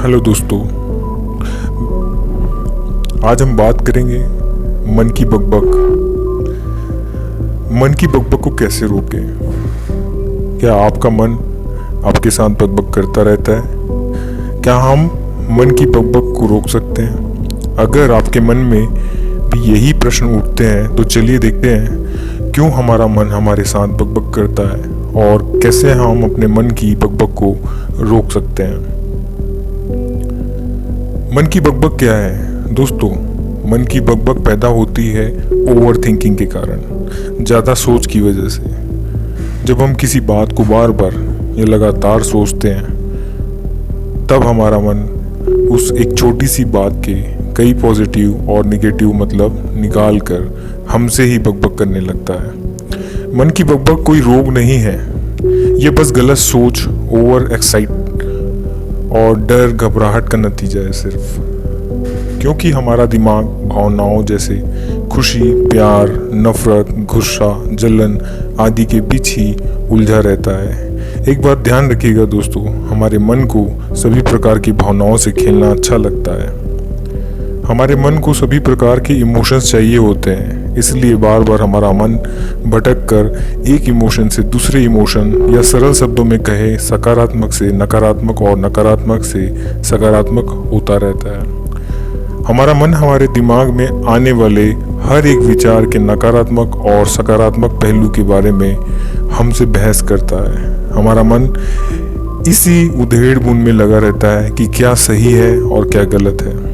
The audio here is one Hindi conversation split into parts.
हेलो दोस्तों, आज हम बात करेंगे मन की बकबक। मन की बकबक को कैसे रोकें? क्या आपका मन आपके साथ बकबक करता रहता है? क्या हम मन की बकबक को रोक सकते हैं? अगर आपके मन में भी यही प्रश्न उठते हैं तो चलिए देखते हैं क्यों हमारा मन हमारे साथ बकबक करता है और कैसे हम अपने मन की बकबक को रोक सकते हैं। मन की बकबक क्या है दोस्तों? मन की बकबक पैदा होती है ओवर थिंकिंग के कारण, ज़्यादा सोच की वजह से। जब हम किसी बात को बार बार या लगातार सोचते हैं तब हमारा मन उस एक छोटी सी बात के कई पॉजिटिव और निगेटिव मतलब निकाल कर हमसे ही बकबक करने लगता है। मन की बकबक कोई रोग नहीं है, ये बस गलत सोच, ओवर एक्साइट और डर घबराहट का नतीजा है सिर्फ। क्योंकि हमारा दिमाग भावनाओं जैसे खुशी, प्यार, नफरत, गुस्सा, जलन आदि के बीच ही उलझा रहता है। एक बात ध्यान रखिएगा दोस्तों, हमारे मन को सभी प्रकार की भावनाओं से खेलना अच्छा लगता है। हमारे मन को सभी प्रकार के इमोशंस चाहिए होते हैं, इसलिए बार बार हमारा मन भटक कर एक इमोशन से दूसरे इमोशन या सरल शब्दों में कहे सकारात्मक से नकारात्मक और नकारात्मक से सकारात्मक होता रहता है। हमारा मन हमारे दिमाग में आने वाले हर एक विचार के नकारात्मक और सकारात्मक पहलू के बारे में हमसे बहस करता है। हमारा मन इसी उधेड़-बुन में लगा रहता है कि क्या सही है और क्या गलत है।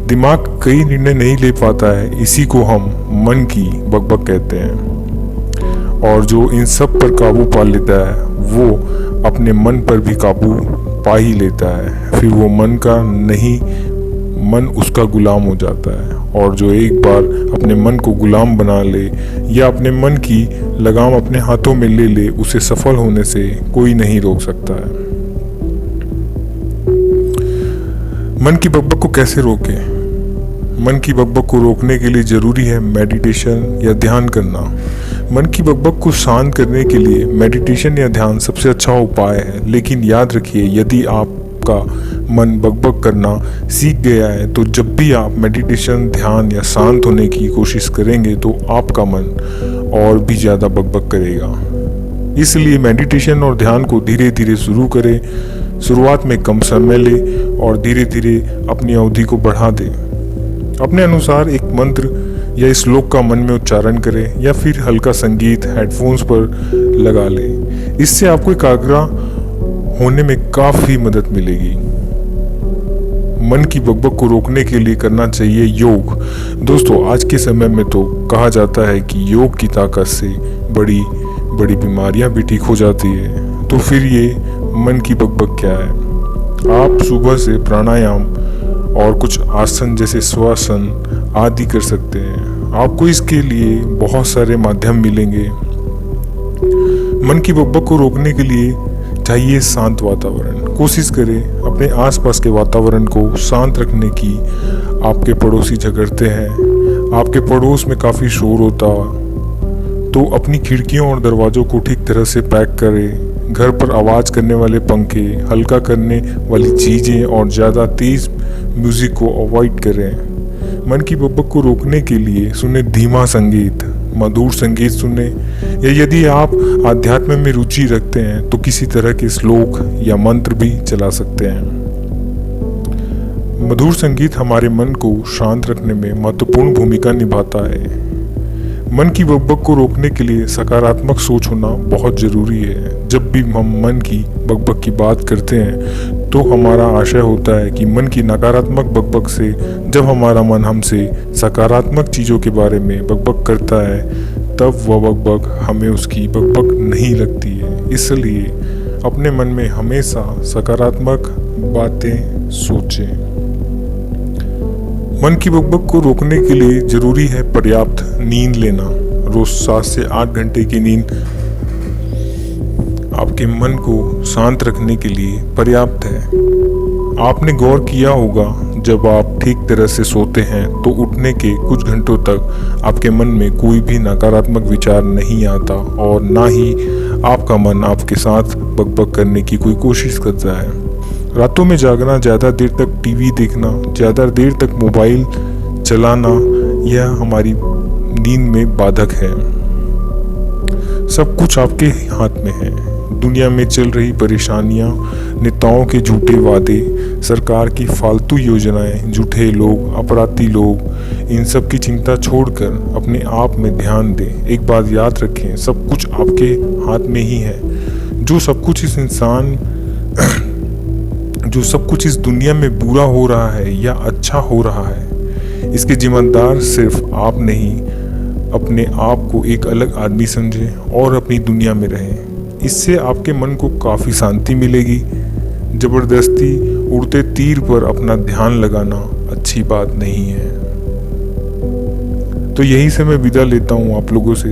दिमाग कई निर्णय नहीं ले पाता है, इसी को हम मन की बकबक कहते हैं। और जो इन सब पर काबू पा लेता है वो अपने मन पर भी काबू पा ही लेता है। फिर वो मन का नहीं, मन उसका गुलाम हो जाता है। और जो एक बार अपने मन को गुलाम बना ले या अपने मन की लगाम अपने हाथों में ले ले, उसे सफल होने से कोई नहीं रोक सकता है। मन की बकबक को कैसे रोकें? मन की बकबक को रोकने के लिए ज़रूरी है मेडिटेशन या ध्यान करना। मन की बकबक को शांत करने के लिए मेडिटेशन या ध्यान सबसे अच्छा उपाय है। लेकिन याद रखिए, यदि आपका मन बकबक करना सीख गया है तो जब भी आप मेडिटेशन, ध्यान या शांत होने की कोशिश करेंगे तो आपका मन और भी ज़्यादा बकबक करेगा। इसलिए मेडिटेशन और ध्यान को धीरे धीरे शुरू करें। शुरुआत में कम समय लें और धीरे धीरे अपनी अवधि को बढ़ा दें। अपने अनुसार एक मंत्र या श्लोक का मन में उच्चारण करें या फिर हल्का संगीत हेडफोन्स पर लगा लें। इससे आपको एकाग्र होने में काफ़ी मदद मिलेगी। मन की बकबक को रोकने के लिए करना चाहिए योग। दोस्तों, आज के समय में तो कहा जाता है कि योग की ताकत से बड़ी बड़ी बीमारियां भी ठीक हो जाती है। तो फिर ये मन की बकबक क्या है? आप सुबह से प्राणायाम और कुछ आसन जैसे श्वासन आदि कर सकते हैं। आपको इसके लिए बहुत सारे माध्यम मिलेंगे। मन की बकबक को रोकने के लिए चाहिए शांत वातावरण। कोशिश करें अपने आसपास के वातावरण को शांत रखने की। आपके पड़ोसी झगड़ते हैं, आपके पड़ोस में काफ़ी शोर होता, तो अपनी खिड़कियों और दरवाज़ों को ठीक तरह से पैक करें। घर पर आवाज़ करने वाले पंखे, हल्का करने वाली चीज़ें और ज़्यादा तेज़ म्यूज़िक को अवॉइड करें। मन की बकबक को रोकने के लिए सुने धीमा संगीत, मधुर संगीत सुने, या यदि आप आध्यात्म में रुचि रखते हैं तो किसी तरह के श्लोक या मंत्र भी चला सकते हैं। मधुर संगीत हमारे मन को शांत रखने में महत्वपूर्ण भूमिका निभाता है। मन की बकबक को रोकने के लिए सकारात्मक सोच होना बहुत ज़रूरी है। जब भी हम मन की बकबक की बात करते हैं तो हमारा आशय होता है कि मन की नकारात्मक बकबक से जब हमारा मन हमसे सकारात्मक चीज़ों के बारे में बकबक करता है तब वह बकबक हमें उसकी बकबक नहीं लगती है। इसलिए अपने मन में हमेशा सकारात्मक बातें सोचें। मन की बकबक को रोकने के लिए ज़रूरी है पर्याप्त नींद लेना। रोज़ 7 से 8 घंटे की नींद आपके मन को शांत रखने के लिए पर्याप्त है। आपने गौर किया होगा, जब आप ठीक तरह से सोते हैं तो उठने के कुछ घंटों तक आपके मन में कोई भी नकारात्मक विचार नहीं आता और ना ही आपका मन आपके साथ बकबक करने की कोई कोशिश करता है। रातों में जागना, ज़्यादा देर तक टीवी देखना, ज़्यादा देर तक मोबाइल चलाना, यह हमारी नींद में बाधक है। सब कुछ आपके हाथ में है। दुनिया में चल रही परेशानियां, नेताओं के झूठे वादे, सरकार की फालतू योजनाएं, झूठे लोग, अपराधी लोग, इन सब की चिंता छोड़कर अपने आप में ध्यान दें। एक बात याद रखें, सब कुछ आपके हाथ में ही है। जो सब कुछ इस दुनिया में बुरा हो रहा है या अच्छा हो रहा है, इसके जिम्मेदार सिर्फ आप नहीं। अपने आप को एक अलग आदमी समझें और अपनी दुनिया में रहें। इससे आपके मन को काफ़ी शांति मिलेगी। ज़बरदस्ती उड़ते तीर पर अपना ध्यान लगाना अच्छी बात नहीं है। तो यही से मैं विदा लेता हूँ आप लोगों से।